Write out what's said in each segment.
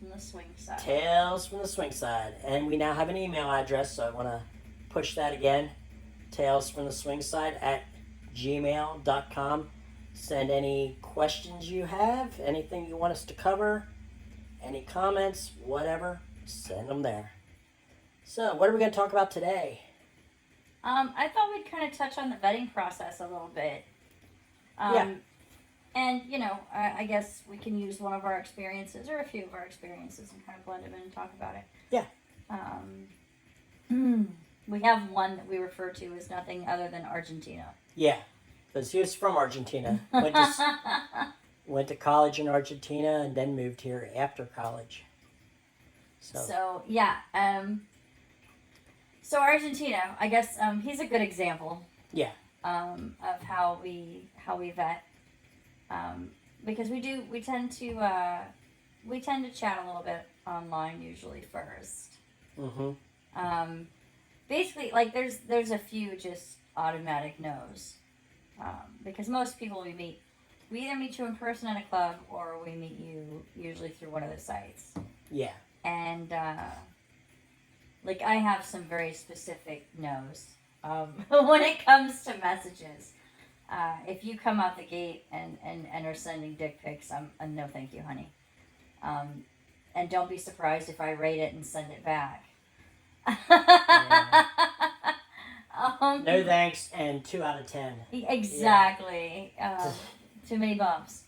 from the Swing Side. Tales from the Swing Side. And we now have an email address, so I want to push that again. Tales from the Swing Side at gmail.com. Send any questions you have, anything you want us to cover, any comments, whatever, send them there. So, what are we going to talk about today? I thought we'd kind of touch on the vetting process a little bit. Yeah. And, I guess we can use one of our experiences or a few of our experiences and kind of blend them in and talk about it. Yeah. We have one that we refer to as nothing other than Argentina. Yeah, because he was from Argentina. Went to college in Argentina and then moved here after college. So Argentina, I guess he's a good example. Yeah. Of how we vet, because we tend to chat a little bit online usually first. Mm-hmm. Basically, like there's a few just automatic no's, because most people we either meet you in person at a club or we meet you usually through one of the sites. Yeah. And like I have some very specific no's when it comes to messages. If you come out the gate and are sending dick pics, I'm no thank you, honey. And don't be surprised if I rate it and send it back. Yeah. No thanks and 2 out of 10. Exactly. Yeah. Too many bumps.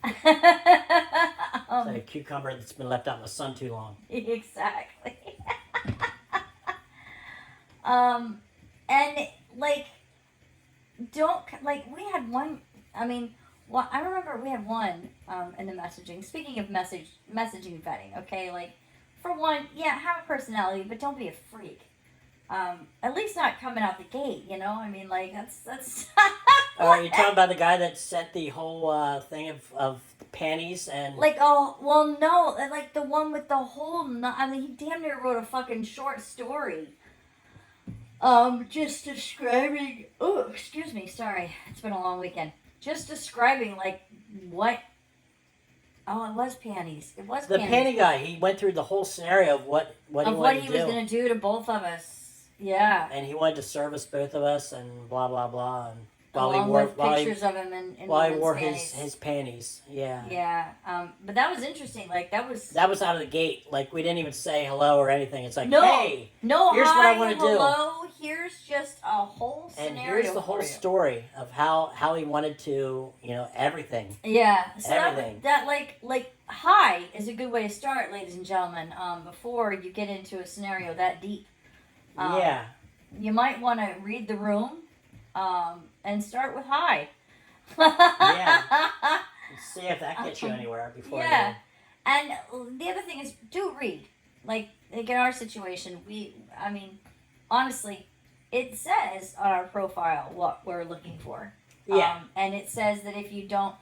It's like a cucumber that's been left out in the sun too long. Exactly. And like, we had one. I mean, I remember we had one in the messaging. Speaking of messaging vetting, okay, like for one, yeah, have a personality, but don't be a freak. At least not coming out the gate, I mean, like that's. Are you talking about the guy that sent the whole thing of panties and? Like, oh, well, no, like the one with the whole. I mean, he damn near wrote a fucking short story. Just describing. Oh, excuse me, sorry, it's been a long weekend. Just describing like what. Oh, it was panties. It was the panties. panty guy. He went through the whole scenario of what he wanted to do. What he was going to do to both of us. Yeah. And he wanted to service both of us and blah blah blah. And Along with pictures of him in while he wore panties. his panties. Yeah. Yeah. But that was interesting. Like that was out of the gate. Like we didn't even say hello or anything. It's like, no, hey, no, here's hi, what I want to do. Hello. Here's just a whole scenario. And here's the whole story of how he wanted to, everything. Yeah. So everything. That like hi is a good way to start, ladies and gentlemen. Before you get into a scenario that deep. Yeah. You might want to read the room. And start with hi. Yeah. See if that gets you anywhere before. Yeah. And the other thing is, do read. Like in our situation, honestly, it says on our profile what we're looking for. Yeah. And it says that if you don't,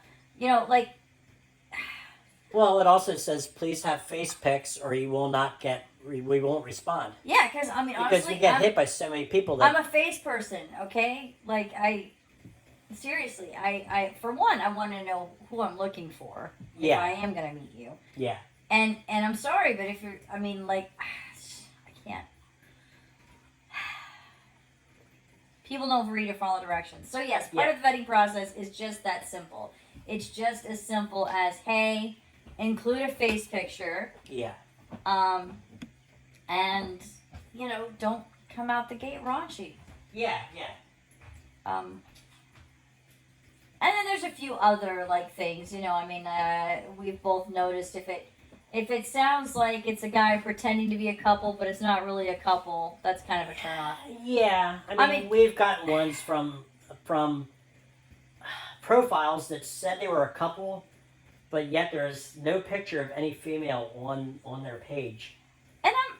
Well, it also says please have face pics or you will not get. We won't respond. Yeah, because honestly, we get hit by so many people. That I'm a face person, okay? Like seriously, I for one, I want to know who I'm looking for. Yeah. If I am gonna meet you. Yeah. And I'm sorry, but if you're, I can't. People don't read or follow directions. So yes, part of the vetting process is just that simple. It's just as simple as, hey, include a face picture. Yeah. And, don't come out the gate raunchy. Yeah, yeah. And then there's a few other, things, we've both noticed if it sounds like it's a guy pretending to be a couple, but it's not really a couple, that's kind of a turnoff. Yeah. I mean, we've gotten ones from profiles that said they were a couple, but yet there's no picture of any female on their page.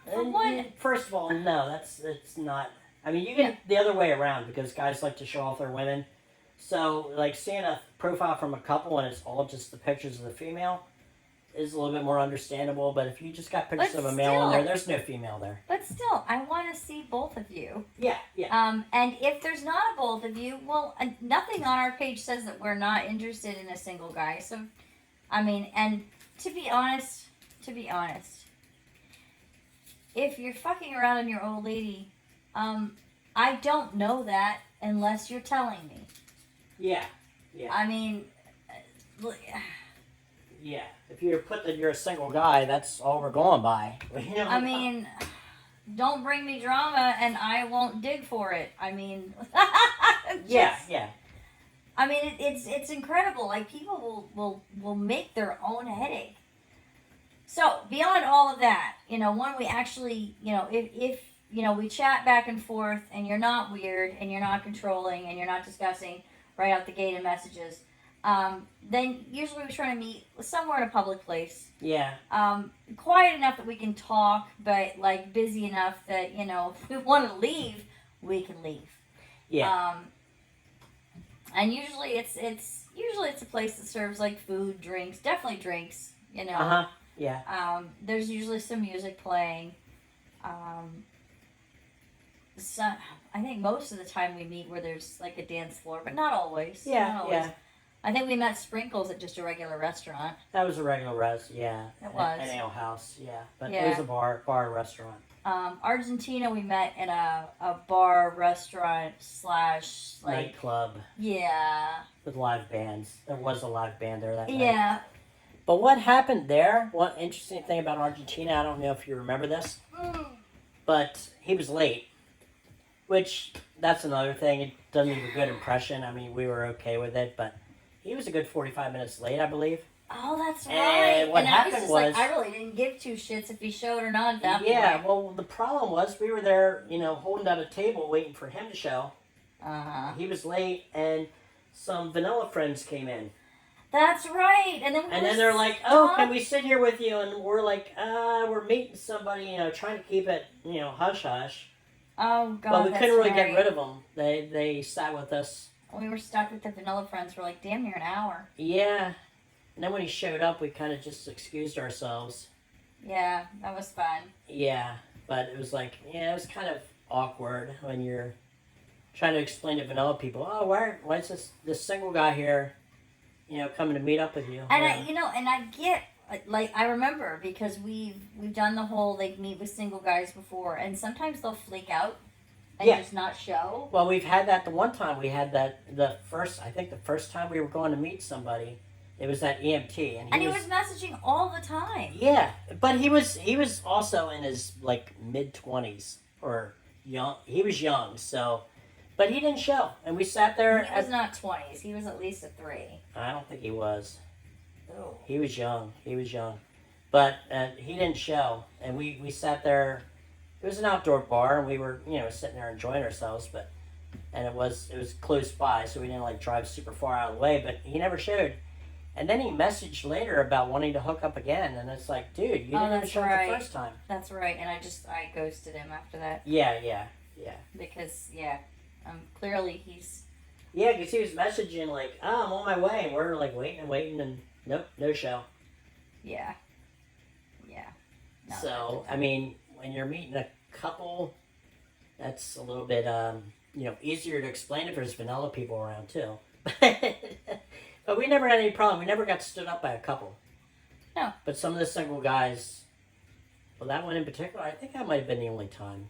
And first of all, no, that's not. I mean, you get the other way around because guys like to show off their women. So, seeing a profile from a couple and it's all just the pictures of the female is a little bit more understandable. But if you just got pictures of a male in there, there's no female there. But still, I want to see both of you. Yeah, yeah. And if there's not a both of you, well, nothing on our page says that we're not interested in a single guy. So, and to be honest, to be honest, if you're fucking around on your old lady, I don't know that unless you're telling me. Yeah. Yeah. I mean, Yeah. If you're you're a single guy, that's all we're going by. You know? I mean, don't bring me drama and I won't dig for it. I mean, Yeah. Yeah. I mean, it's incredible. Like, people will make their own headache. So, beyond all of that, when we actually, if we chat back and forth and you're not weird and you're not controlling and you're not discussing right out the gate in messages, then usually we try to meet somewhere in a public place. Yeah. Quiet enough that we can talk, but, like, busy enough that, if we want to leave, we can leave. Yeah. And usually it's a place that serves, like, food, drinks, definitely drinks, Uh-huh. Yeah. There's usually some music playing. So I think most of the time we meet where there's, like, a dance floor, but not always. Yeah. Not always. Yeah. I think we met Sprinkles at just a regular restaurant. That was a regular yeah. It was. An ale house, yeah. But Yeah. it was a bar restaurant. Argentina we met in a bar restaurant / like, Nightclub yeah. with live bands. There was a live band there that night. Yeah. But what happened there, one interesting thing about Argentina, I don't know if you remember this, but he was late. Which, that's another thing. It doesn't leave a good impression. I mean, we were okay with it, but he was a good 45 minutes late, I believe. Oh, that's right. And what happened I was just was, like, I really didn't give two shits if he showed or not at that yeah, point. well, the problem was we were there, holding down a table waiting for him to show. Uh-huh. He was late, and some vanilla friends came in. That's right. And then they're like, oh, can we sit here with you? And we're like, we're meeting somebody, trying to keep it, hush-hush. Oh, God, But we that's couldn't really right. get rid of them. They sat with us. We were stuck with the vanilla friends for, like, damn near an hour. Yeah. And then when he showed up, we kind of just excused ourselves. Yeah, that was fun. Yeah. But it was like, it was kind of awkward when you're trying to explain to vanilla people, oh, why is this single guy here, coming to meet up with you? And yeah. I get, like, I remember because we've done the whole, like, meet with single guys before, and sometimes they'll flake out and just not show. Well, we've had that the one time. We had that the first time we were going to meet somebody, it was at EMT, and he was messaging all the time. Yeah, but he was also in his, like, mid-20s or young. He was young, so, but he didn't show, and we sat there. He was not 20s. He was at least a 3. I don't think he was. Oh. He was young. But he didn't show, and we sat there. It was an outdoor bar, and we were, sitting there enjoying ourselves, and it was close by, so we didn't, like, drive super far out of the way, but he never showed. And then he messaged later about wanting to hook up again, and it's like, dude, you didn't even show up the first time. That's right, and I ghosted him after that. Yeah. Because, clearly he's... Yeah, because he was messaging, like, oh, I'm on my way, and we're, like, waiting, and nope, no show. Yeah. No, So, I mean, when you're meeting a couple, that's a little bit, easier to explain if there's vanilla people around, too. But we never had any problem. We never got stood up by a couple. No. But some of the single guys, well, that one in particular, I think that might have been the only time.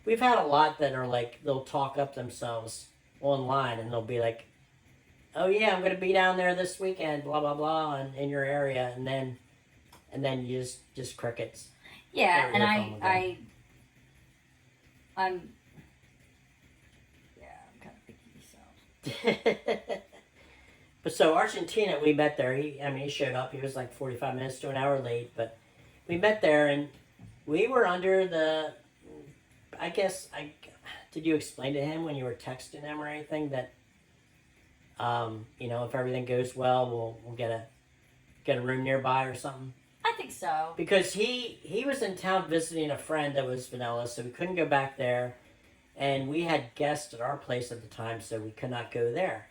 We've had a lot that are like, they'll talk up themselves online and they'll be like, oh yeah, I'm going to be down there this weekend, blah, blah, blah, in your area. And then you just crickets. Yeah, and I'm kind of picky, so. But so Argentina, we met there. He showed up. He was like 45 minutes to an hour late, but we met there, and we were under the. Did you explain to him when you were texting him or anything that, if everything goes well, we'll get a room nearby or something? I think so. Because he was in town visiting a friend that was vanilla, so we couldn't go back there, and we had guests at our place at the time, so we could not go there.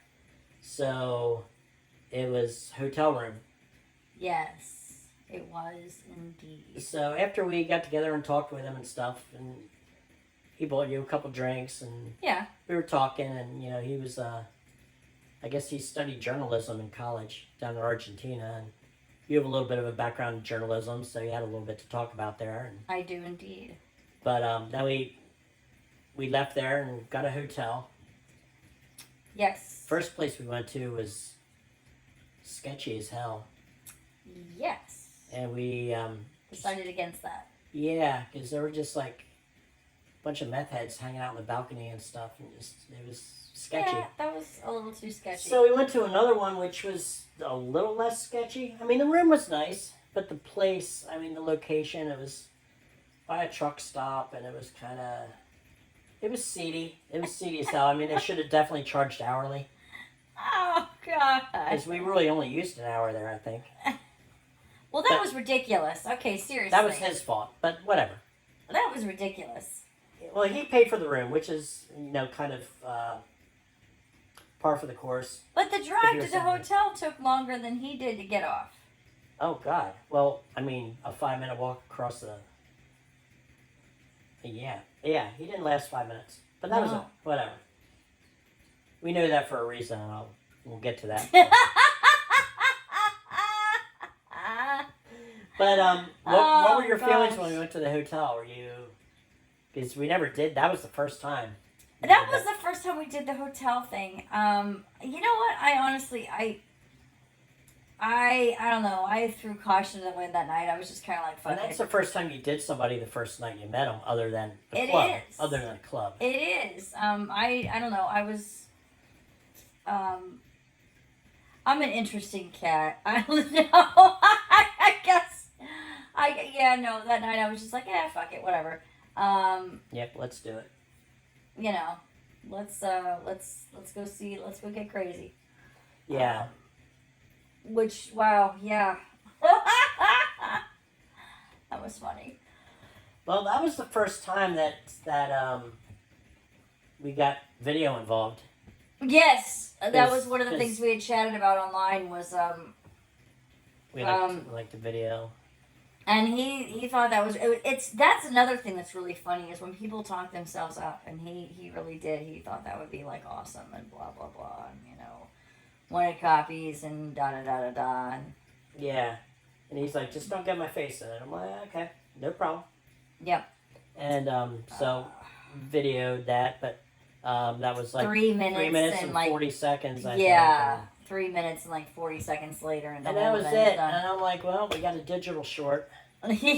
So, it was hotel room. Yes, it was indeed. So, after we got together and talked with him and stuff, and he bought you a couple drinks, and we were talking, and, he was, I guess he studied journalism in college down in Argentina, and you have a little bit of a background in journalism, so you had a little bit to talk about there. And, I do indeed. but then we left there and got a hotel. Yes. First place we went to was sketchy as hell, Yes. and we Decided against that. yeah, because there were just like a bunch of meth heads hanging out on the balcony and stuff, and just it was sketchy. Yeah, that was a little too sketchy. So we went to another one which was a little less sketchy. I mean, the room was nice, but the place, I mean, the location, it was by a truck stop, and it was kind of, it was seedy. It was seedy as hell. I mean, they should have definitely charged hourly, Oh God. because we really only used an hour there, I think. Well, that But- was ridiculous. Okay, seriously. That was his fault, but whatever. That was ridiculous. Well, he paid for the room, which is, kind of par for the course. But the If drive you're to the somebody- hotel took longer than he did to get off. Oh, God. Well, I mean, a 5-minute walk across the... Yeah, he didn't last 5 minutes. But that was No. it. Whatever. We know that for a reason, and we'll get to that. But, what were your feelings when we went to the hotel? Were you... Because we never did. That was the first time. That was the first time we did the hotel thing. You know what? I honestly, I don't know. I threw caution to the wind that night. I was just kind of like, And fuck that's it. the first time you did somebody the first night you met them, other than the It club. is. Other than a club. It is. I don't know. I was, I'm an interesting cat. I don't know. I guess. That night I was just like, yeah, fuck it, whatever. Yep, let's do it. You know, let's go see, let's go get crazy. Yeah. Which, wow, yeah. That was funny. Well, that was the first time that we got video involved. Yes, that Cause- was one of the cause- things we had chatted about online was, We liked the video. and he thought that was, that's another thing that's really funny is when people talk themselves up, and he really did. He thought that would be like awesome and blah, blah, blah, and wanted copies and da, da, da, da, da, and Yeah. And he's like, just don't get my face in it. I'm like, okay, no problem. yep. And so videoed that, but that was like 3 minutes, 3 minutes and and like 40 seconds, I yeah, think. 3 minutes and like 40 seconds later, and, the And that whole was event is it. done. And I'm like, well, we got a digital short. Yeah.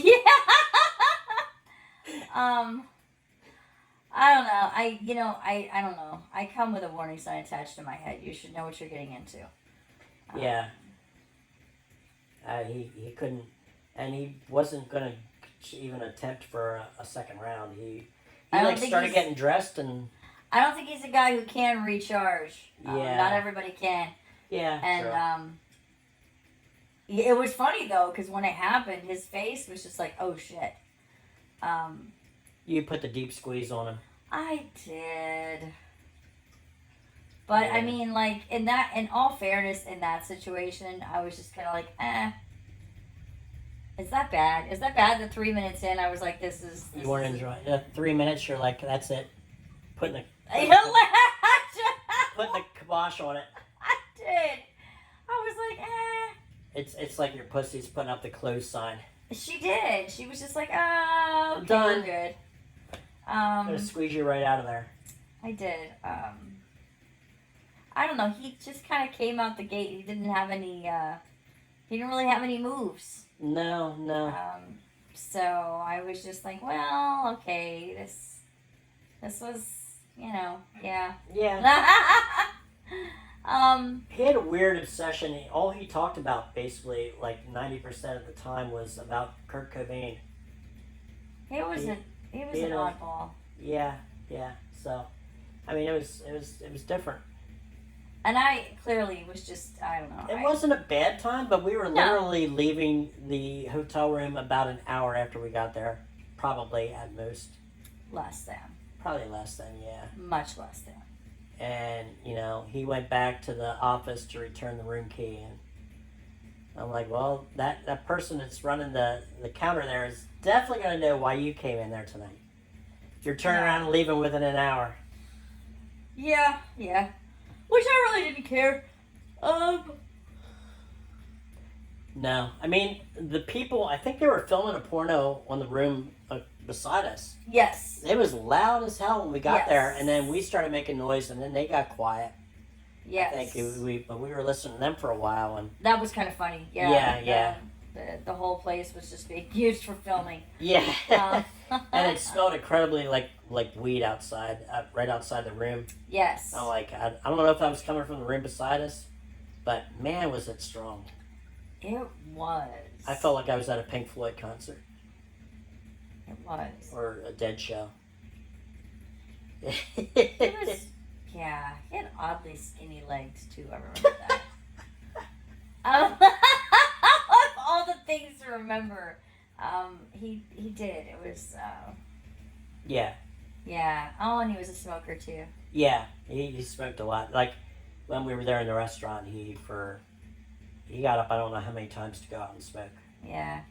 I don't know. I don't know. I come with a warning sign attached to my head. You should know what you're getting into. Yeah. He couldn't, and he wasn't going to even attempt for a second round. He I don't like think started he's- getting dressed and I don't think he's a guy who can recharge. Yeah. Not everybody can. yeah, And sure. yeah, it was funny though, because when it happened, his face was just like, oh shit. You put the deep squeeze on him. I did. But I Yeah. mean, like in all fairness, in that situation, I was just kind of like, Is that bad? Is that bad that 3 minutes in, I was like, this is. You weren't enjoying. 3 minutes, you're like, that's it. Putting the putting the kibosh on it. I did. I was like, It's like your pussy's putting up the close sign. She did. She was just like, oh, okay, Done. we're good. I'm gonna squeeze you right out of there. I did. I don't know. He just kind of came out the gate. He didn't have any. He didn't really have any moves. No. So I was just like, well, okay, this was, yeah. Yeah. He had a weird obsession. All he talked about, basically, like 90% of the time, was about Kurt Cobain. He was an he had a- oddball. Yeah. So, I mean, it was different. And I clearly was just, I don't know. It wasn't a bad time, but we were No. literally leaving the hotel room about an hour after we got there. Probably at most. Less than. Probably less than, yeah. Much less than. And, he went back to the office to return the room key. And I'm like, well, that person that's running the counter there is definitely going to know why you came in there tonight. You're turning Yeah. around and leaving within an hour. Yeah. Which I really didn't care. No, I mean the people. I think they were filming a porno on the room beside us. Yes. It was loud as hell when we got Yes. there, and then we started making noise, and then they got quiet. Yes. I think but we were listening to them for a while, and That was kind of funny. Yeah. Yeah. The whole place was just being used for filming. yeah, and it Uh, smelled incredibly like weed outside, right outside the room. yes. I'm like, I don't know if that was coming from the room beside us, but man, was it strong. It was. I felt like I was at a Pink Floyd concert It was. or a Dead show. It was. Yeah. He had oddly skinny legs too. I remember that. Of all the things to remember, he did. It was. Yeah, Yeah. Oh, and he was a smoker too. yeah, he smoked a lot. Like when we were there in the restaurant, he got up I don't know how many times to go out and smoke. Yeah.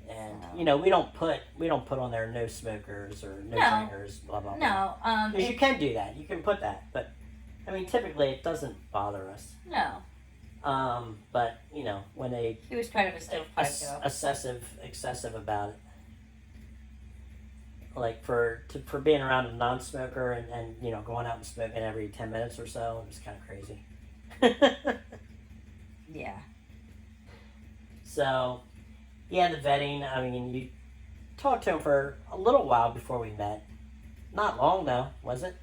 And So- you know we don't put on there no smokers or no No. drinkers, blah blah blah. No. Because you can do that. You can put that, but I mean typically it doesn't bother us. No. But you know when they He was kind of a stovepipe though. excessive about it. Like for being around a non-smoker and you know going out and smoking every 10 minutes or so, it was kind of crazy. Yeah. So, yeah, the vetting. I mean, you talked to him for a little while before we met. Not long though, was it?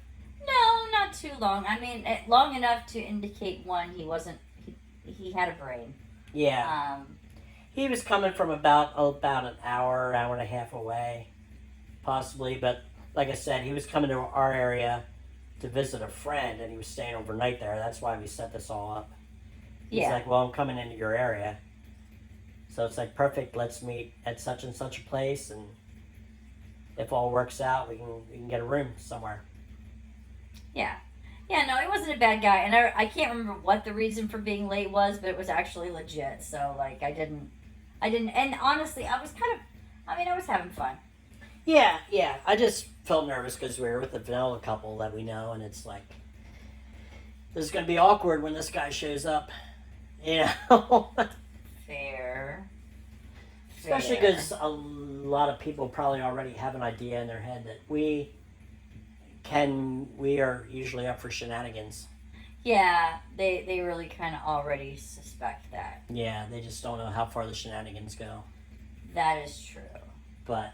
No, not too long. I mean, long enough to indicate one, he wasn't. He had a brain. Yeah. Um. He was coming from about an hour and a half away, possibly. But like I said, he was coming to our area to visit a friend, and he was staying overnight there. That's why we set this all up. He's Yeah. like, well, I'm coming into your area. So it's like, perfect, let's meet at such and such a place, and if all works out, we can get a room somewhere. Yeah. Yeah. No, he wasn't a bad guy, and I can't remember what the reason for being late was, but it was actually legit. So like, I didn't, and honestly, I was kind of. I mean, I was having fun. Yeah. I just felt nervous because we were with a vanilla couple that we know, and it's like, this is going to be awkward when this guy shows up. You know? Fair. Especially Fair. because a lot of people probably already have an idea in their head that we are usually up for shenanigans. Yeah, they really kind of already suspect that. Yeah, they just don't know how far the shenanigans go. That is true. But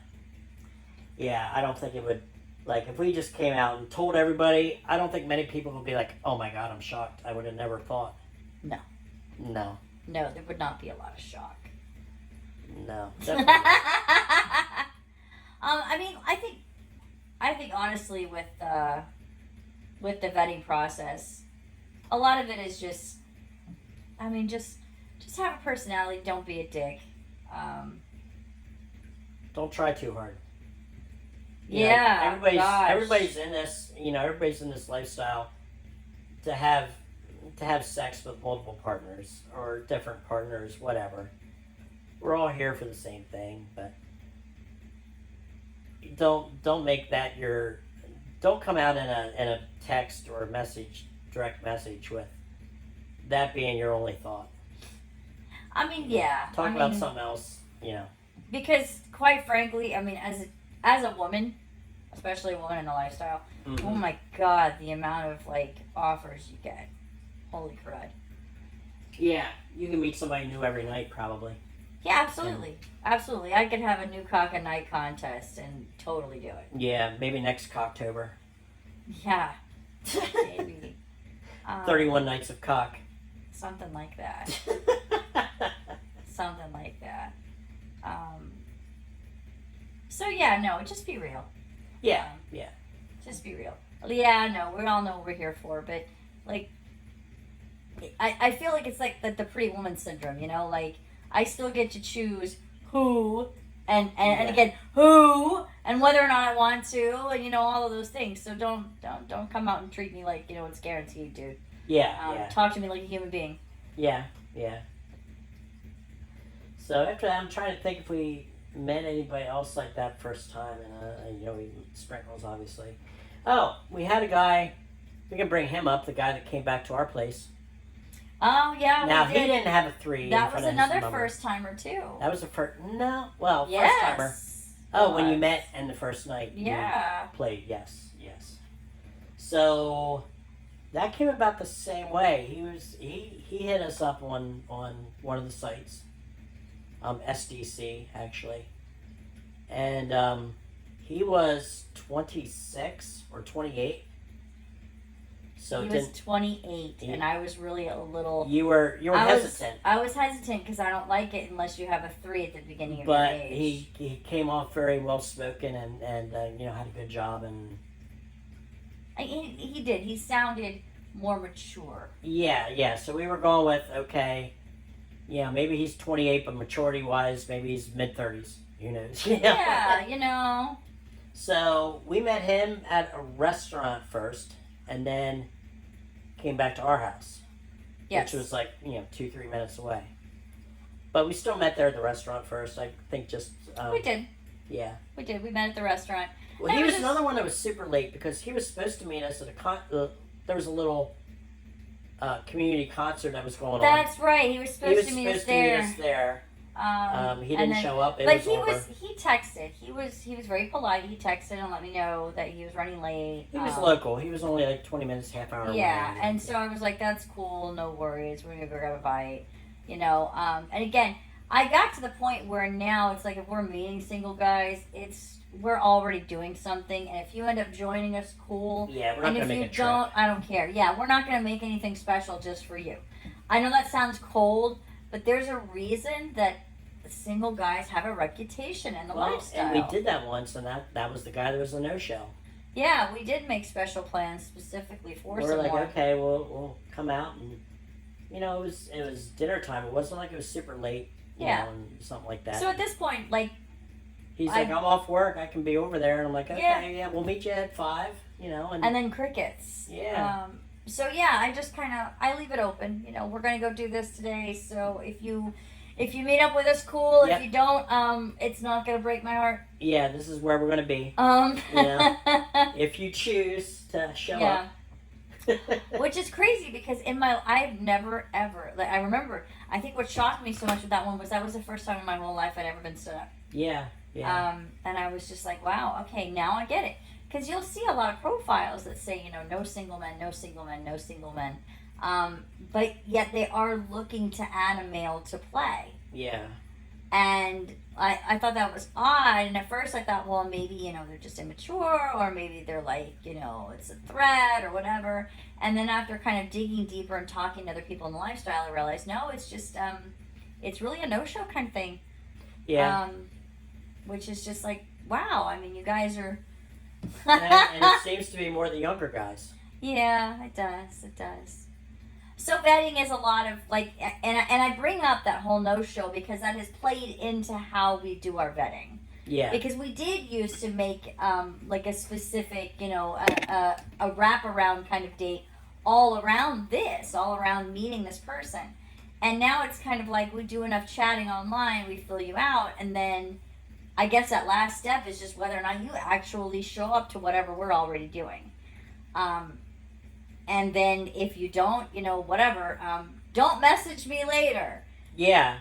yeah, I don't think it would. Like if we just came out and told everybody, I don't think many people would be like, "Oh my God, I'm shocked. I would have never thought." No. No. No, there would not be a lot of shock. No. Definitely. I think honestly with the vetting process, a lot of it is just have a personality. Don't be a dick. Don't try too hard. Yeah, gosh. everybody's in this. You know, everybody's in this lifestyle to have sex with multiple partners or different partners, whatever. We're all here for the same thing, but don't make that your. Don't come out in a text or direct message with that being your only thought. I mean, yeah. Talk about something else. You know. Because quite frankly, I mean, as a woman, especially a woman in a lifestyle, Mm-hmm. oh my God, the amount of like offers you get. Holy crud. Yeah, you can meet somebody new every night, probably. Yeah, absolutely. Absolutely. I could have a new cock a night contest and totally do it. Yeah, maybe next Cocktober. Yeah. Maybe. 31 nights of cock. Something like that. Something like that. So yeah, no, just be real. Yeah. Just be real. Yeah, no, we all know what we're here for, but like, I feel like it's like the pretty woman syndrome, you know? Like, I still get to choose who, and again, who, and whether or not I want to, and you know, all of those things. So don't come out and treat me like, you know, it's guaranteed, dude. Yeah. Talk to me like a human being. Yeah. So after that, I'm trying to think if we met anybody else like that first time, and you know, we sprinkles obviously. Oh, we had a guy. We can bring him up. The guy that came back to our place. Oh yeah, Now we he did. didn't have a 3 in That front was of his another number. first timer too. That was the first. No, well, first timer. Yes. Oh, when you Was. met and the first night Yeah. you played. Yes, yes. So that came about the same way. He hit us up on one of the sites, SDC actually, and he was 26 or 28. So He it was didn't. 28, Yeah. and I was really a little. You were hesitant, I was hesitant because I don't like it unless you have a 3 at the beginning of but your age. he came off very well spoken and had a good job and He did. He sounded more mature. yeah. So we were going with okay, yeah, maybe he's 28, but maturity wise, maybe he's mid 30s. Who knows? Yeah. So we met him at a restaurant first, and then came back to our house, Yes. which was like 2-3 minutes away. But we still met there at the restaurant first. I think just We did. yeah. We did. We met at the restaurant. Well, And he it was was another one that was super late because he was supposed to meet us at there was a little community concert that was going on. That's right. He was He supposed was to meet supposed us to meet there. us there. He And didn't then- show up. It But was he over. he texted. He was very polite. He texted and let me know that he was running late. He was local. He was only like 20 minutes, half hour Yeah, away. and so I was like, "That's cool. No worries. We're gonna go grab a bite." And again, I got to the point where now it's like if we're meeting single guys, we're already doing something, and if you end up joining us, cool. Yeah, we're not And gonna if make you a trip. don't, I don't care. Yeah, we're not gonna make anything special just for you. I know that sounds cold, but there's a reason that single guys have a reputation in the lifestyle. And we did that once, and that was the guy that was a no-show. Yeah, we did make special plans specifically for We're someone. like, okay, we'll come out, and it was dinner time. It wasn't like it was super late, Yeah. and something like that. So at this point, like, He's like, I'm off work. I can be over there, and I'm like, okay, Yeah. we'll meet you at 5. And and then crickets. Yeah. So yeah, I just I leave it open. We're gonna go do this today. So if you meet up with us, cool. Yep. If you don't, it's not gonna break my heart. yeah, this is where we're gonna be Yeah. if you choose to show Yeah. up. Which is crazy because I've never ever I remember. I think what shocked me so much with that one was that was the first time in my whole life I'd ever been stood up. Yeah. And I was just like, wow, okay, now I get it. Because you'll see a lot of profiles that say, no single men, no single men, no single men. But yet they are looking to add a male to play. Yeah. And I thought that was odd. And at first I thought, well, maybe, they're just immature, or maybe they're like, it's a threat or whatever. And then after kind of digging deeper and talking to other people in the lifestyle, I realized, no, it's just, it's really a no-show kind of thing. Yeah. Which is just like, wow, I mean, you guys are... and it seems to be more the younger guys. Yeah, it does. So vetting is a lot of, like, and I bring up that whole no-show because that has played into how we do our vetting. Yeah. Because we did used to make, like, a specific, a wraparound kind of date all around meeting this person. And now it's kind of like we do enough chatting online, we fill you out, and then I guess that last step is just whether or not you actually show up to whatever we're already doing. And then if you don't, whatever, don't message me later. Yeah.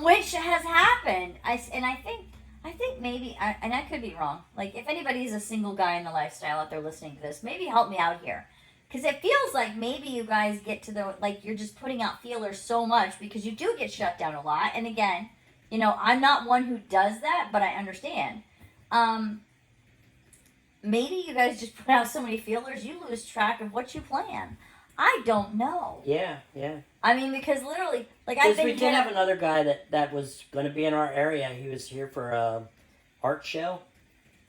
Which has happened. I think maybe, and I could be wrong. Like, if anybody's a single guy in the lifestyle out there listening to this, maybe help me out here. Because it feels like maybe you guys get to you're just putting out feelers so much because you do get shut down a lot. And again, I'm not one who does that, but I understand. Maybe you guys just put out so many feelers, you lose track of what you plan. I don't know. Yeah. I mean, because literally, I've Because been we did have another guy that was going to be in our area. He was here for a art show,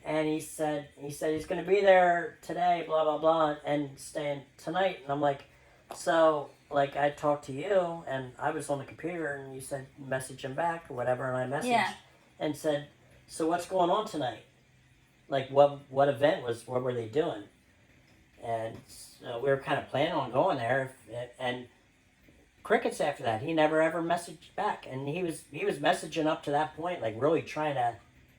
and he said he's going to be there today, blah blah blah, and staying tonight. And I'm like, so I talked to you, and I was on the computer, and you said message him back or whatever, and I messaged and said, so what's going on tonight? Like what event what were they doing? And so we were kind of planning on going there, and crickets after that. He never ever messaged back, and he was messaging up to that point, like really trying to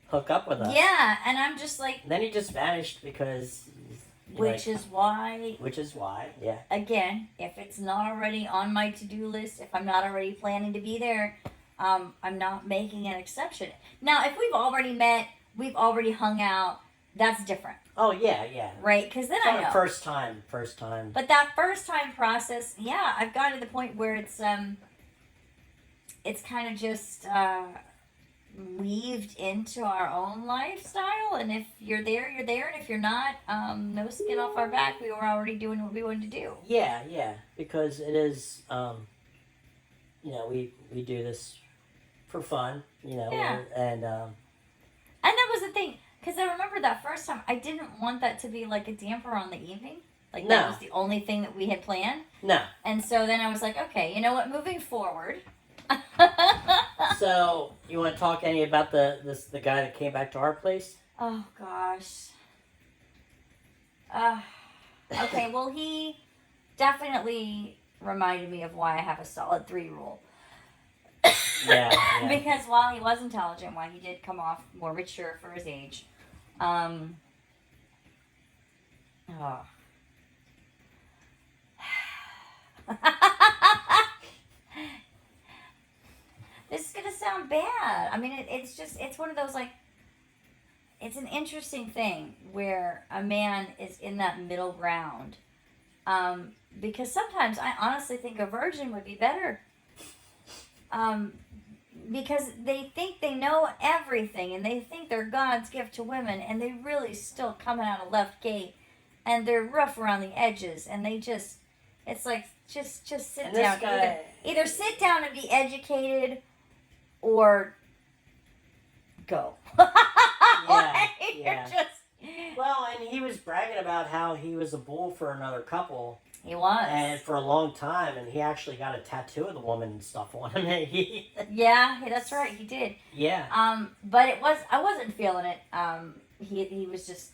hook up with us. Yeah, and I'm just like, And then he just vanished because Which is why, Which is why, yeah. again, if it's not already on my to-do list, if I'm not already planning to be there, I'm not making an exception. Now, if we've already met, we've already hung out, that's different, Oh yeah, yeah. right? Because then It's I not know. a first time. But that first time process, yeah, I've gotten to the point where it's kind of just weaved into our own lifestyle. And if you're there, you're there, and if you're not, no skin off our back. We were already doing what we wanted to do. Yeah, yeah. Because it is, we do this for fun, Yeah. and And that was the thing, because I remember that first time, I didn't want that to be like a damper on the evening. Like, that No. was the only thing that we had planned. no. And so then I was like, okay, you know what? Moving forward. So you want to talk any about the guy that came back to our place? Oh, gosh. Okay, well, he definitely reminded me of why I have a solid 3 rule. Yeah, yeah. Because while he was intelligent, while he did come off more mature for his age, oh. This is gonna sound bad. I mean, it's one of those, like, it's an interesting thing where a man is in that middle ground. Because sometimes I honestly think a virgin would be better. Because they think they know everything and they think they're God's gift to women, and they really still coming out of left gate, and they're rough around the edges, and they just, it's like, just sit And down. this guy, Either sit down and be educated, or go. Yeah, You're yeah. just, well, and he was bragging about how he was a bull for another couple, he was. and for a long time, and he actually got a tattoo of the woman and stuff on him. Yeah, that's right, he did. Yeah. But I wasn't feeling it. He was just,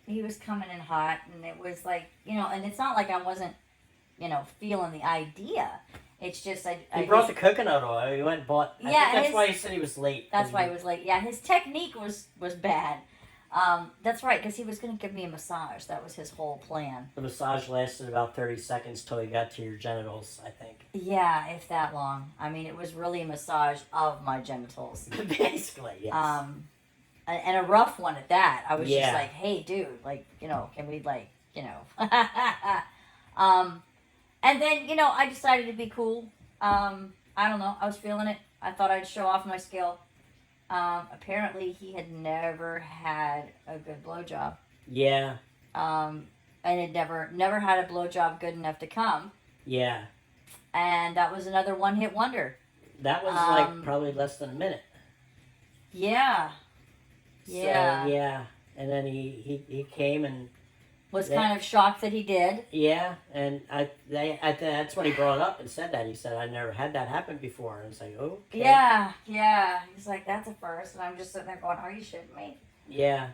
he was coming in hot, and it was like, and it's not like I wasn't, feeling the idea. It's just, He brought the coconut oil. He went and bought. I Yeah, think that's why he said he was late. That's why he was late. Yeah, his technique was bad. That's right, because he was going to give me a massage. That was his whole plan. The massage lasted about 30 seconds till he got to your genitals, I think. Yeah, if that long. I mean, it was really a massage of my genitals. Basically, yes. And a rough one at that. I was Yeah. just like, hey, dude, like, can we, like, and then, I decided to be cool. I don't know. I was feeling it. I thought I'd show off my skill. Apparently, he had never had a good blowjob. Yeah. And had never had a blowjob good enough to come. Yeah. And that was another one-hit wonder. That was like probably less than a minute. Yeah. Yeah. So, yeah. And then he came and Was kind of shocked that he did. yeah, and that's when he brought it up and said that. He said, "I never had that happen before." And it's like, oh, okay. Yeah. He's like, that's a first, and I'm just sitting there going, "Are you shitting me?" Yeah.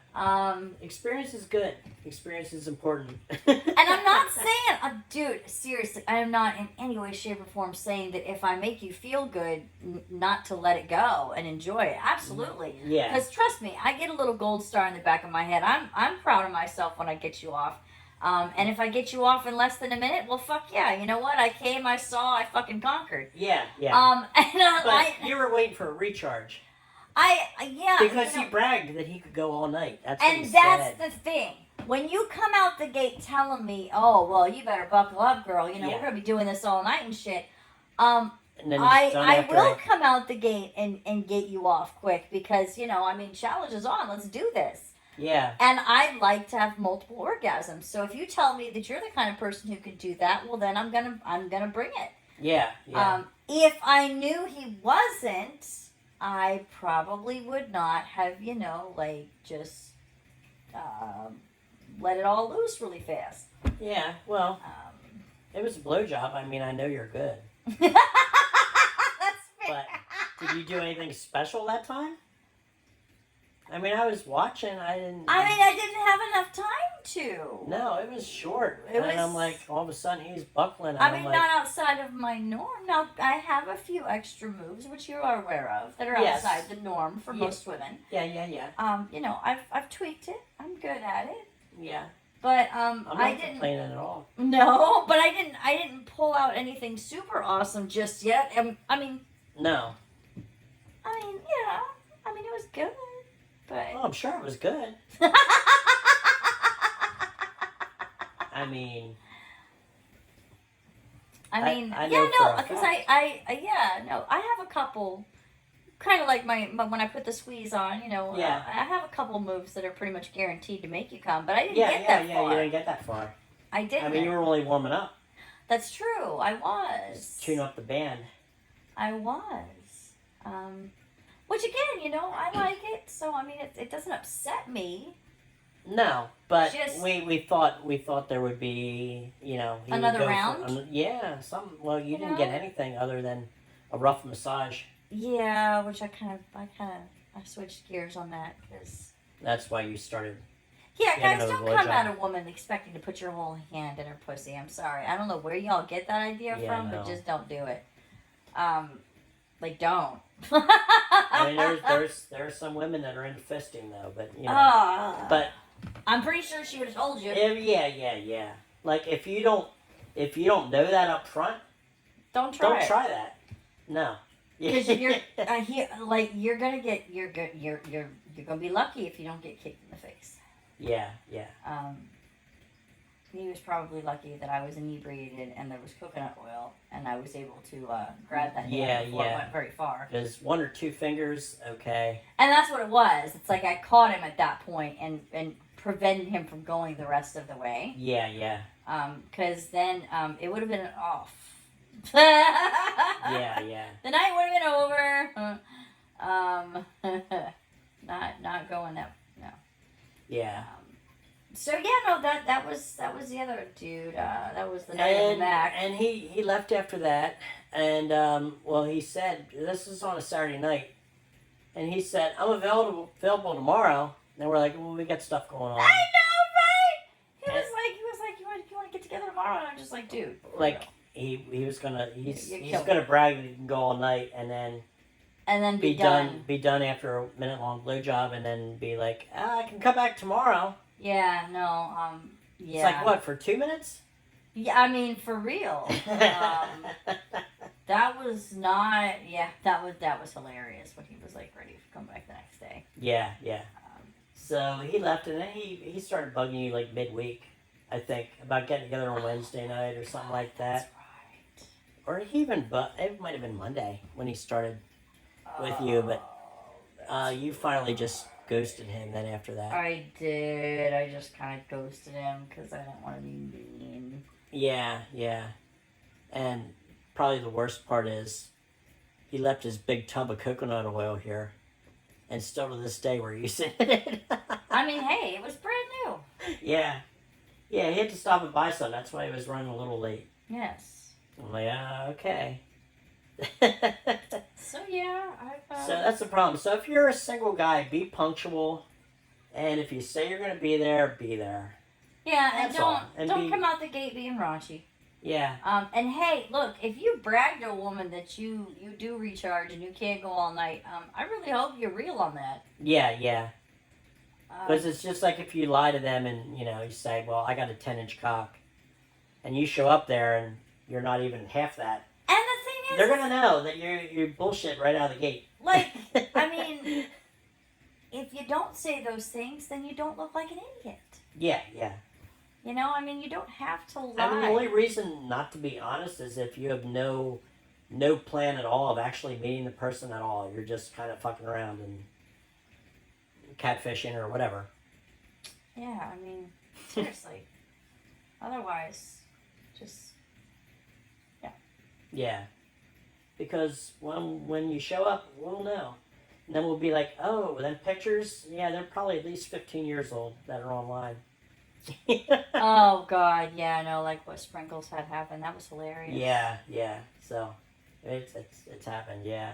Experience is good. Experience is important. And I'm not saying, dude, seriously, I am not in any way, shape, or form saying that if I make you feel good, not to let it go and enjoy it. Absolutely. Yeah. Because trust me, I get a little gold star in the back of my head. I'm proud of myself when I get you off. And if I get you off in less than a minute, well, fuck yeah. You know what? I came, I saw, I fucking conquered. Yeah. Yeah. And but you were waiting for a recharge. Yeah. Because he bragged that he could go all night. That's what he And that's said. the thing. When you come out the gate telling me, "Oh, well, you better buckle up, girl. We're gonna be doing this all night and shit." And then I will come out the gate and get you off quick because challenge is on. Let's do this. Yeah. And I like to have multiple orgasms. So if you tell me that you're the kind of person who can do that, well, then I'm gonna bring it. Yeah. Yeah. If I knew he wasn't, I probably would not have, just let it all loose really fast. Yeah. Well, it was a blowjob. I mean, I know you're good. That's fair. But did you do anything special that time? I mean, I was watching. I didn't have enough time to. No, it was short. It was- I'm like, all of a sudden he's buckling. And I'm like, not outside of my norm. Now, I have a few extra moves, which you are aware of, that are Yes. outside the norm for Yeah. most women. Yeah. I've tweaked it. I'm good at it. Yeah. But I'm I not didn't. complaining at all. No, but I didn't pull out anything super awesome just yet. No. Yeah. I mean, it was good, but. Oh, I'm sure it was good. I mean, I yeah, know for no, a because fact. yeah, no, I have a couple, kind of like when I put the squeeze on, Yeah. I have a couple moves that are pretty much guaranteed to make you come, but I didn't Yeah, get yeah, that yeah. far. You didn't get that far. I didn't. I mean, you were only warming up. That's true. I was. Just tune up the band. I was. Which again, I like it, so I mean, it doesn't upset me. No, but Just- we thought there would be he would Another go for round? yeah, some. Well, you You didn't get know? anything other than a rough massage. Yeah, which I switched gears on that because. That's why you started. Yeah, Yeah, guys, no, don't blowjob. come at a woman expecting to put your whole hand in her pussy. I'm sorry. I don't know where y'all get that idea Yeah, from, no. but just don't do it. Don't. I mean, there are some women that are into fisting though, but but I'm pretty sure she would have told you. yeah. Like if you don't know that up front, Don't try don't it. try that. No. Because you're gonna get you're gonna be lucky if you don't get kicked in the face. yeah. He was probably lucky that I was inebriated and there was coconut oil and I was able to grab that hand before it went very far. There's one or two fingers, okay. And that's what it was. It's like I caught him at that point and prevented him from going the rest of the way. Yeah. Because then it would have been off. Yeah. The night would have been over. Not going that. No. Yeah. So yeah, no, that was the other dude. That was the night of the Mac. And he left after that, and well, he said this was on a Saturday night, and he said I'm available tomorrow. And we're like, well, we got stuff going on. I know, right? He was like, you want to get together tomorrow? And I'm just like, dude. Like he was gonna he's killed gonna brag that he can go all night, and then be done. Be done after a minute-long blowjob, and then be like, I can come back tomorrow. Yeah, no, yeah. It's like what, for 2 minutes? Yeah, I mean, for real. That was not. Yeah, that was hilarious when he was like ready to come back the next day. Yeah. So he left, and then he started bugging you like midweek, I think, about getting together on Wednesday night or something like that. That's Or he even, it might have been Monday when he started right. with you, but you finally just ghosted him then after that. I did. I just kind of ghosted him because I didn't want to be mean. Yeah. And probably the worst part is he left his big tub of coconut oil here, and still to this day we're using it. I mean, hey, it was brand new. Yeah, he had to stop and buy some. That's why he was running a little late. Yes. I'm like, okay. So yeah, So that's the problem. So if you're a single guy, be punctual, and if you say you're going to be there, be there. yeah, and That's all. don't And come out the gate being raunchy. Yeah. And hey, look, if you brag to a woman that you do recharge and you can't go all night, I really hope you're real on that. Yeah. Because it's just like if you lie to them and, you say, well, I got a 10-inch cock, and you show up there and you're not even half that. And the thing is, They're going to know that you're bullshit right out of the gate. like, I mean, if you don't say those things, then you don't look like an idiot. Yeah. I mean, you don't have to lie. I mean, the only reason not to be honest is if you have no plan at all of actually meeting the person at all. You're just kind of fucking around and catfishing or whatever. Yeah, I mean, seriously. Otherwise, just... Yeah. Because when you show up, we'll know. And then we'll be like, oh, then pictures, yeah, they're probably at least 15 years old that are online. Oh, God, yeah, I know, like what Sprinkles had happen. That was hilarious. Yeah. So, it's happened, yeah.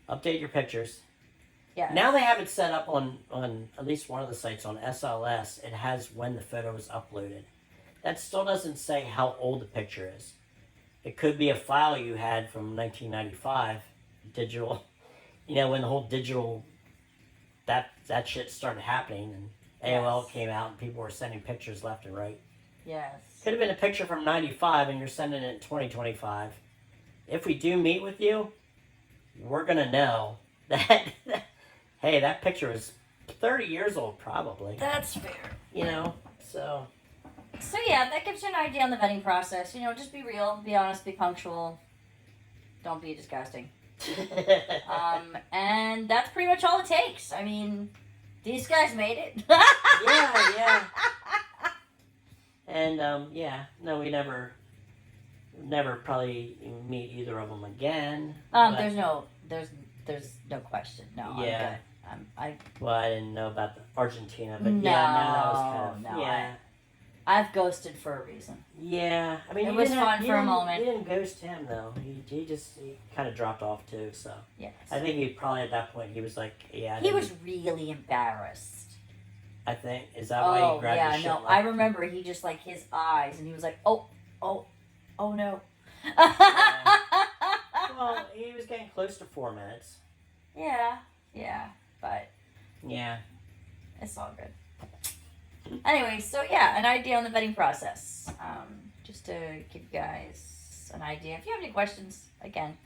Update your pictures. Yeah. Now they have it set up on at least one of the sites on SLS. It has when the photo was uploaded. That still doesn't say how old the picture is. It could be a file you had from 1995, digital. When the whole digital that shit started happening, and AOL Yes. came out and people were sending pictures left and right. Yes. Could have been a picture from 95 and you're sending it in 2025. If we do meet with you, we're going to know that, hey, that picture was 30 years old probably. That's fair. You know, so. So yeah, that gives you an idea on the vetting process. You know, just be real, be honest, be punctual. Don't be disgusting. And that's pretty much all it takes. I mean, these guys made it. yeah. And, no, we never probably meet either of them again. but- There's no question. No, Yeah. I'm good. Well, I didn't know about the Argentina, but No, that was kind of, no, yeah. I've ghosted for a reason. Yeah, I mean, It you was didn't- fun you for a didn't- moment. You didn't ghost him though. He kind of dropped off too. So Yes. I think he probably at that point he was like, yeah. I He think- was really embarrassed. I think is that why he grabbed yeah, his shit? no. and I left? remember he just like his eyes, and he was like, oh no. Well, he was getting close to 4 minutes. yeah, but Yeah. it's all good. Anyway, so yeah, an idea on the vetting process. Just to give you guys an idea. If you have any questions, again,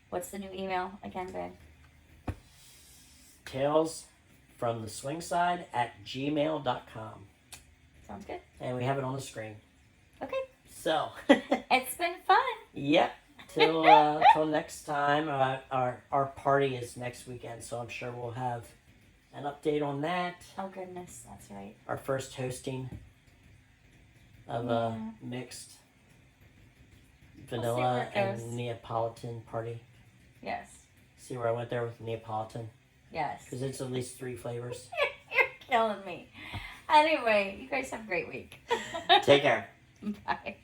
what's the new email again, babe? Tales from the swing side at gmail.com. Sounds good. And we have it on the screen. Okay. So, It's been fun. yep. Till next time. Our party is next weekend, so I'm sure we'll have an update on that. Oh goodness, that's right. Our first hosting of Yeah. a mixed see vanilla where it and goes. Neapolitan party. Yes. See where I went there with Neapolitan? Yes. Because it's at least 3 flavors. You're killing me. Anyway, you guys have a great week. Take care. Bye.